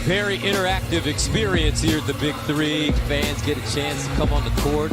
Very interactive experience here at the Big 3. Fans get a chance to come on the court,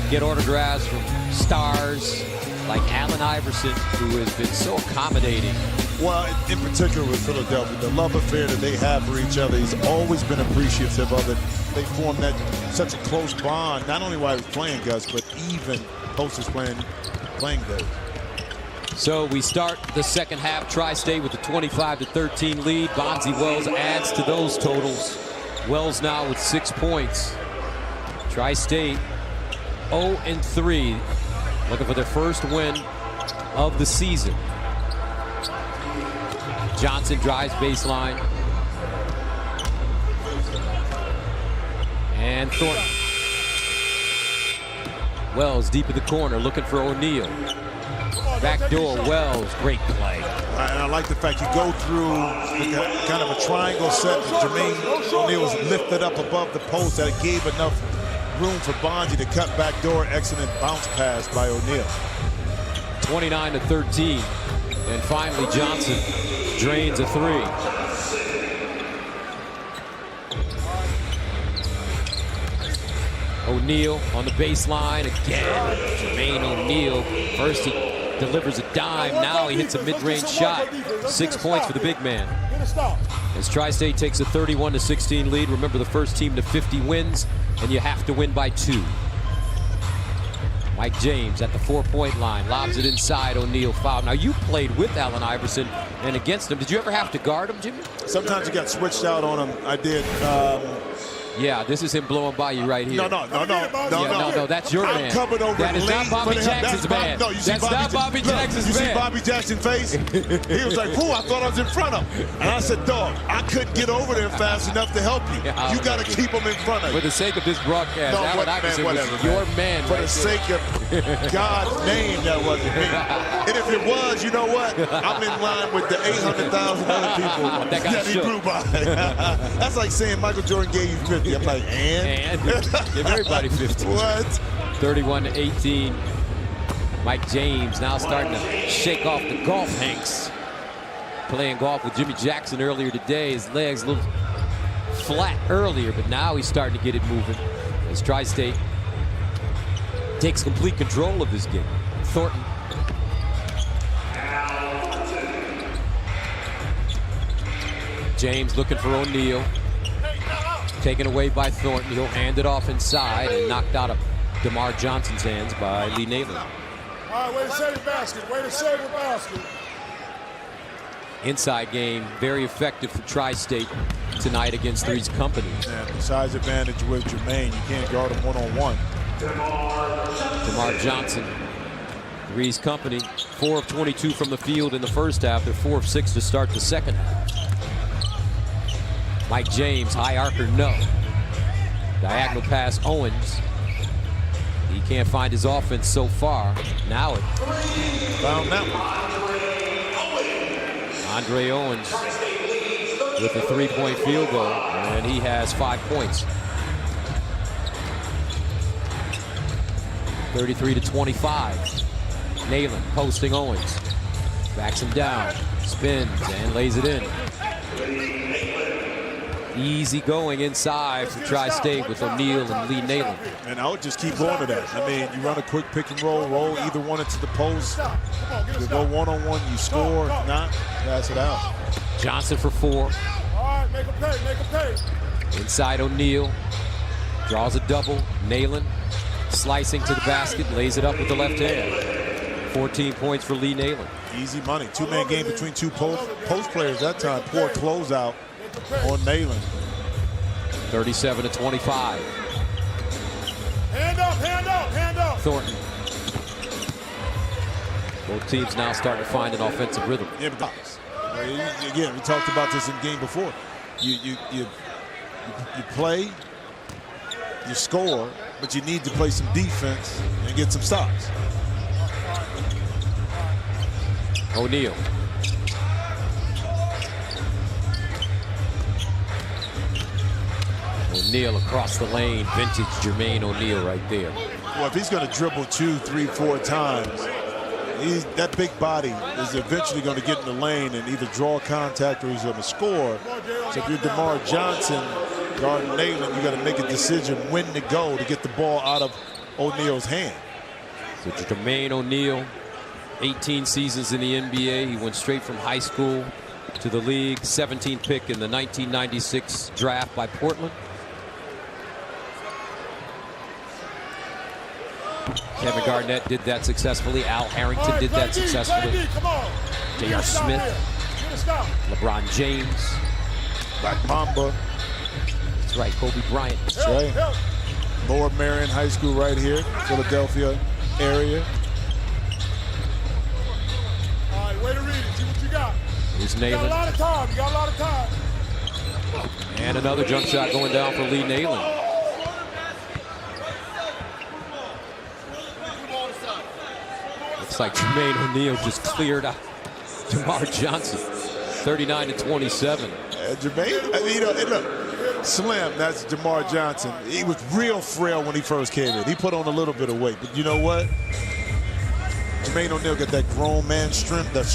get autographs from stars like Allen Iverson, who has been so accommodating. Well, in particular with Philadelphia, the love affair that they have for each other, he's always been appreciative of it. They formed such a close bond, not only while he was playing, Gus, but even post his playing days. So we start the second half, Tri-State with a 25-13 lead. Bonzi Wells adds to those totals. Wells now with 6 points. Tri-State 0-3, looking for their first win of the season. Johnson drives baseline. And Thornton. Wells deep in the corner, looking for O'Neal. Backdoor, Wells, great play. And I like the fact you go through kind of a triangle set. Jermaine O'Neal was lifted up above the post. That gave enough room for Bonzi to cut backdoor. Excellent bounce pass by O'Neal. 29-13. And finally, Johnson drains a three. O'Neal on the baseline again. Jermaine O'Neal. First he delivers a dime. Now he hits a mid-range shot. 6 points for the big man. As Tri-State takes a 31-16 lead. Remember, the first team to 50 wins, and you have to win by 2. Mike James at the 4-point line, lobs it inside. O'Neal fouled. Now, you played with Allen Iverson and against him. Did you ever have to guard him, Jimmy? Sometimes you got switched out on him. I did. Yeah, this is him blowing by you right here. No. That's your man. Covered over that is not Bobby Jackson's man. No, you see that's not Bobby Jackson's man. You see Bobby Jackson's face? He was like, "Whoa, I thought I was in front of him." And I said, "Dog, I couldn't get over there fast enough to help you. Yeah, you got to keep him in front of you." For the sake of this broadcast, Allen Iverson was your man. For the sake of God's name, that wasn't me. And if it was, you know what? I'm in line with the 800,000 other people that he blew by. That's like saying Michael Jordan gave you 50. I'm like, and give everybody 50. What? 31-18. Mike James now starting to shake off the golf hanks. Playing golf with Jimmy Jackson earlier today. His legs a little flat earlier, but now he's starting to get it moving. As Tri-State takes complete control of this game. Thornton. James looking for O'Neal. Taken away by Thornton. He'll hand it off inside and knocked out of DeMar Johnson's hands by Lee Naylor. All right, way to save the basket. Way to save the basket. Inside game, very effective for Tri-State tonight against 3's company. And the size advantage with Jermaine, you can't guard him one-on-one. DeMar Johnson, 3's company, 4 of 22 from the field in the first half. They're 4 of 6 to start the second half. Mike James, high arcer, no. Diagonal pass, Owens. He can't find his offense so far. Now it. Found that one. Andre Owens with a 3-point field goal, and he has 5 points. 33-25. Nayland posting Owens. Backs him down, spins, and lays it in. Easy going inside for Tri-State with O'Neal and Lee Naylor. And I would just keep going to that. I mean, you run a quick pick and roll either one into the post. You go one-on-one, you score. If not, pass it out. Johnson for 4. All right, make a pay, make a pay. Inside O'Neal. Draws a double. Nayland slicing to the basket, lays it up with the left hand. 14 points for Lee Naylor. Easy money. Two-man game between two post players that time. Poor closeout on Nayland. 37-25. Hand up, hand up, hand up. Thornton. Both teams now starting to find an offensive rhythm. Yeah, but again, we talked about this in the game before. You play, you score, but you need to play some defense and get some stops. O'Neal. O'Neal across the lane. Vintage Jermaine O'Neal right there. Well, if he's going to dribble 2, 3, 4 times, That big body is eventually going to get in the lane and either draw contact or he's going to score. So if you're DeMar Johnson, guarding Nayland, you got to make a decision when to go to get the ball out of O'Neal's hand. So Jermaine O'Neal, 18 seasons in the NBA. He went straight from high school to the league. 17th pick in the 1996 draft by Portland. Kevin Garnett did that successfully. Al Harrington did that successfully. J.R. Smith, LeBron James, Black Mamba. That's right, Kobe Bryant. That's right. Lower Marion High School right here, Philadelphia area. All right, way to read it. See what you got. Here's You got a Nayland. lot of time. You got a lot of time. And another jump shot going down for Lee Nayland. Looks like Jermaine O'Neal just cleared out DeMar Johnson. 39-27. Jermaine, I mean, look, Slim, that's DeMar Johnson. He was real frail when he first came in. He put on a little bit of weight, but you know what? Jermaine O'Neal got that grown man strength, that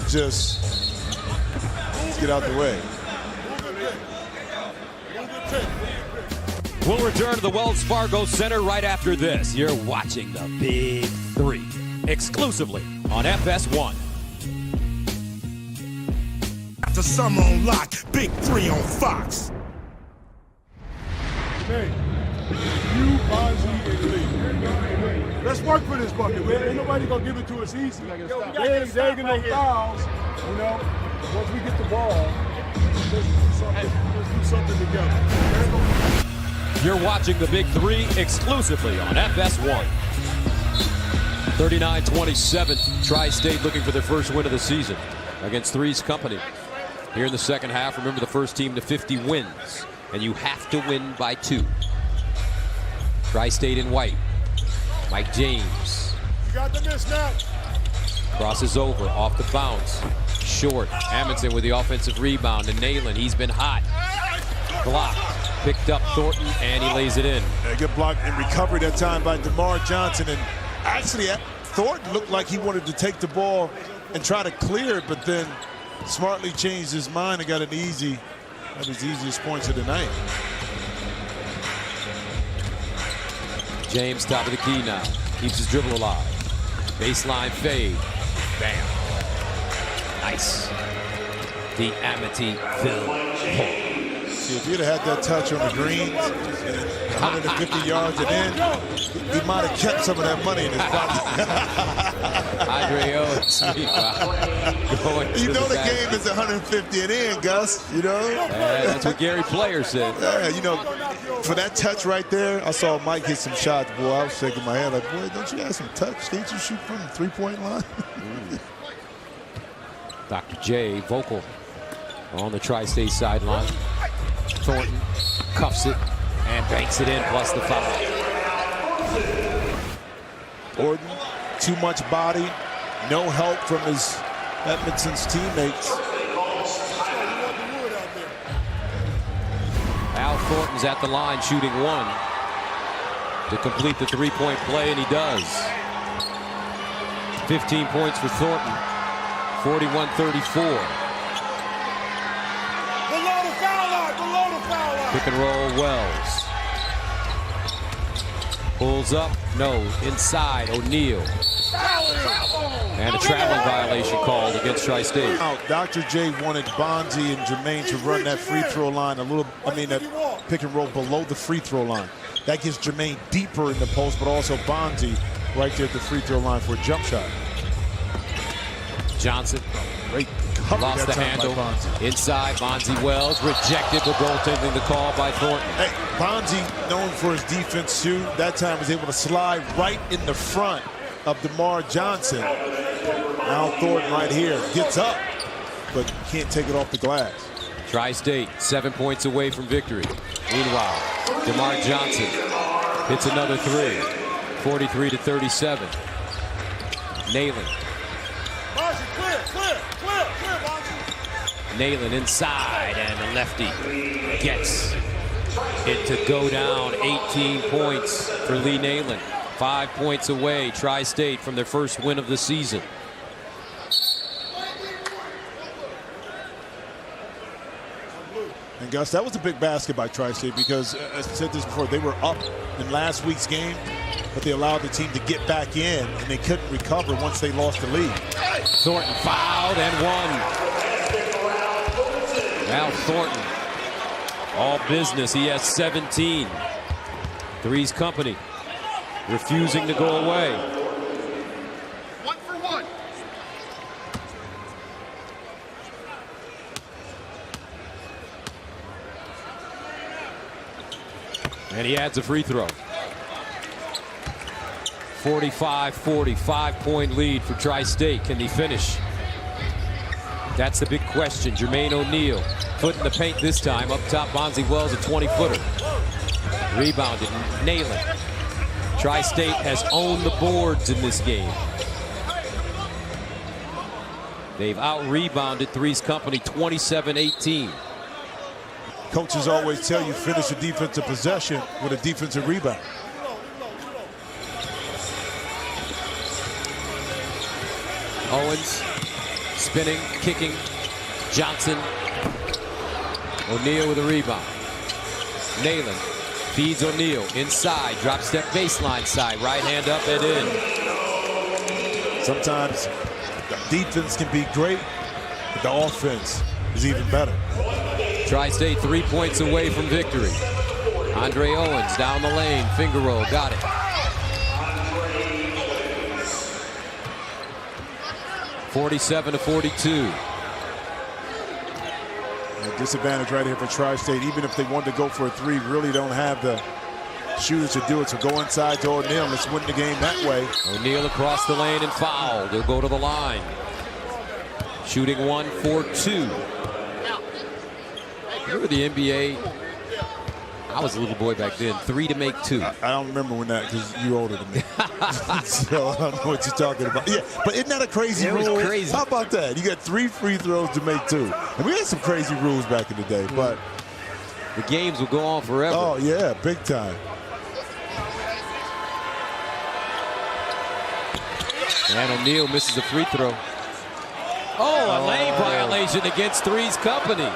just, let's get out the way. We'll return to the Wells Fargo Center right after this. You're watching the Big 3 exclusively on FS1. After summer on lock, Big 3 on Fox. Hey, you, Bonzi, and Lee. Let's work for this bucket, man. Ain't nobody gonna give it to us easy. They ain't getting no fouls, you know. Once we get the ball, let's do something together. You're watching the Big 3 exclusively on FS1. 39-27. Tri-State looking for their first win of the season against 3's company. Here in the second half, remember the first team to 50 wins, and you have to win by 2. Tri-State in white. Mike James. You got the mismatch. Crosses over, off the bounce. Short. Amundsen with the offensive rebound. And Nayland, he's been hot. Blocked. Picked up Thornton, and he lays it in. A good block and recovery that time by DeMar Johnson. And actually, Thornton looked like he wanted to take the ball and try to clear it, but then smartly changed his mind and got an easy, one of his easiest points of the night. James, top of the key now. Keeps his dribble alive. Baseline fade. Bam. Nice. The Amityville. See, if you'd have had that touch on the greens, 150 yards and in, he might have kept some of that money in his pocket. Andre Owens. You know the game is 150 and in, Gus, you know? That's what Gary Player said. Yeah, you know, for that touch right there, I saw Mike hit some shots. Boy, I was shaking my head like, boy, don't you have some touch? Can't you shoot from the three-point line? Dr. J, vocal on the Tri-State sideline. Thornton cuffs it and banks it in, plus the foul. Orton, too much body, no help from his Edmondson's teammates. Al Thornton's at the line shooting 1 to complete the three-point play, and he does. 15 points for Thornton, 41-34. Pick and roll, Wells. Pulls up, no, inside, O'Neal. And a traveling violation called against Tri-State. Dr. J wanted Bonzi and Jermaine to run that free throw line that pick and roll below the free throw line. That gets Jermaine deeper in the post, but also Bonzi right there at the free throw line for a jump shot. Johnson. Great. Lost the handle. Inside, Bonzi Wells rejected the goaltending, the call by Thornton. Hey, Bonzi, known for his defense too, that time was able to slide right in the front of DeMar Johnson. Now Thornton right here gets up, but can't take it off the glass. Tri-State 7 points away from victory. Meanwhile, DeMar Johnson hits another 3. 43-37. Nayland. Nayland inside, and the lefty gets it to go down. 18 points for Lee Nayland. 5 points away, Tri-State, from their first win of the season. And Gus, that was a big basket by Tri-State because, as I said this before, they were up in last week's game, but they allowed the team to get back in, and they couldn't recover once they lost the lead. Thornton fouled and won. Now Thornton, all business. He has 17. 3's company refusing to go away. 1 for 1. And he adds a free throw. 45-40, 5-point lead for Tri-State. Can they finish? That's the big question. Jermaine O'Neal, foot in the paint this time. Up top, Bonzi Wells, a 20-footer. Rebounded, nailing. Tri-State has owned the boards in this game. They've out-rebounded 3's company 27-18. Coaches always tell you finish a defensive possession with a defensive rebound. Owens spinning, kicking. Johnson. O'Neal with a rebound. Nalen feeds O'Neal inside. Drop step baseline side. Right hand up and in. Sometimes the defense can be great, but the offense is even better. Tri-State 3 points away from victory. Andre Owens down the lane. Finger roll. Got it. (47-42). A disadvantage right here for Tri-State. Even if they wanted to go for a three, really don't have the shooters to do it. So go inside to O'Neal. Let's win the game that way. O'Neal across the lane and fouled. He'll go to the line. Shooting 1 for 2. Remember the NBA? I was a little boy back then. 3 to make 2. I don't remember when that, because you're older than me. So I don't know what you're talking about. Yeah, but isn't that a crazy rule? It was crazy. How about that? You got 3 free throws to make 2. And we had some crazy rules back in the day, but the games will go on forever. Oh yeah, big time. And O'Neal misses a free throw. Oh, a lane violation against 3's company.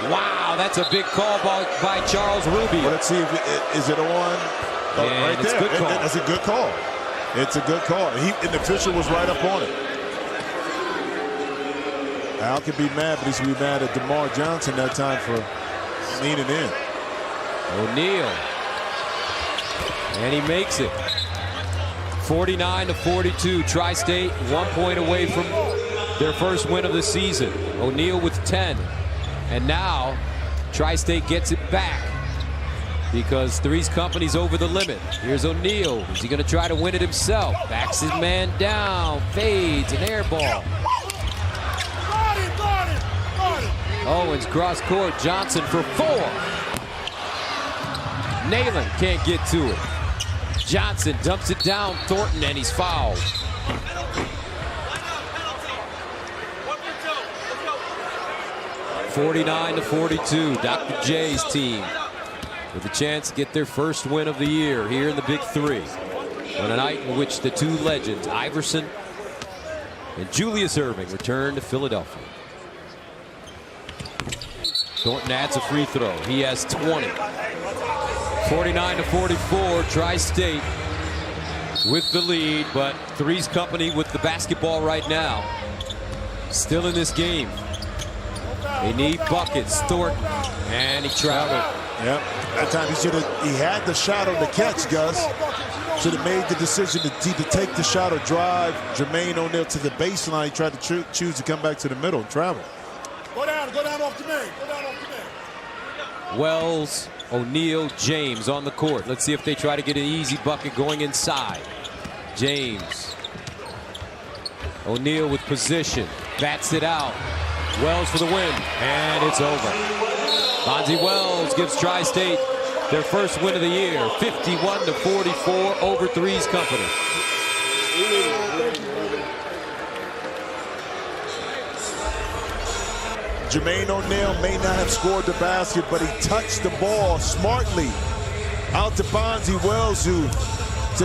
Wow, that's a big call by Charles Ruby. Well, let's see if is it on right it's there. Good call. That's a good call. It's a good call. And the official was right up on it. Al can be mad, but he should be mad at DeMar Johnson that time for leaning in. O'Neal. And he makes it. 49-42. Tri-State 1 point away from their first win of the season. O'Neal with 10. And now Tri-State gets it back because 3's company's over the limit. Here's O'Neal. Is he going to try to win it himself? Backs his man down. Fades. An air ball. Owens cross court. Johnson for 4. Nalen can't get to it. Johnson dumps it down. Thornton, and he's fouled. (49-42). Dr. J's team with a chance to get their first win of the year here in the Big 3 on a night in which the 2 legends, Iverson and Julius Erving, return to Philadelphia. Thornton adds a free throw. He has 20. 49-44. Tri-State with the lead, but 3's company with the basketball right now. Still in this game. They need buckets. Thornton, and he traveled. Yep. That time he had the shot on the catch, Gus. Should have made the decision to take the shot or drive Jermaine O'Neal to the baseline. He tried to choose to come back to the middle and travel. Go down off the man. Go down off the man. Wells, O'Neal, James on the court. Let's see if they try to get an easy bucket going inside. James. O'Neal with position. Bats it out. Wells for the win. And it's over. Bonzi Wells gives Tri-State their first win of the year. 51-44 over 3's company. Jermaine O'Neal may not have scored the basket, but he touched the ball smartly out to Bonzi Wells, who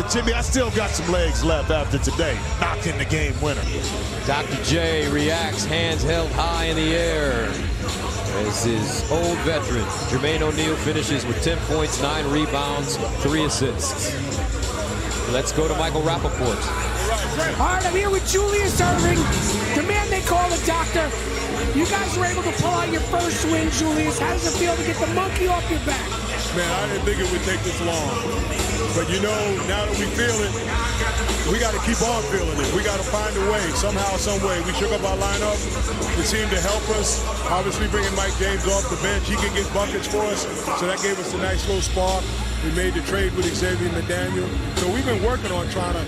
said, Jimmy, I still got some legs left after today. Knocking the game winner. Dr. J reacts, hands held high in the air, as his old veteran, Jermaine O'Neal, finishes with 10 points, 9 rebounds, 3 assists. Let's go to Michael Rappaport. All right, I'm here with Julius Erving, the man they call the doctor. You guys were able to pull out your first win, Julius. How does it feel to get the monkey off your back? Man, I didn't think it would take this long. But you know, now that we feel it, we got to keep on feeling it. We got to find a way, somehow, some way. We shook up our lineup. It seemed to help us. Obviously, bringing Mike James off the bench, he can get buckets for us. So that gave us a nice little spark. We made the trade with Xavier McDaniel. So we've been working on trying to,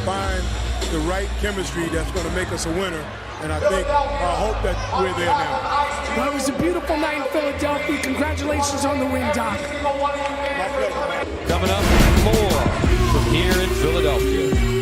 find the right chemistry that's going to make us a winner. And I hope that we're there now. Well, it was a beautiful night in Philadelphia. Congratulations on the win, Doc. Coming up, more from here in Philadelphia.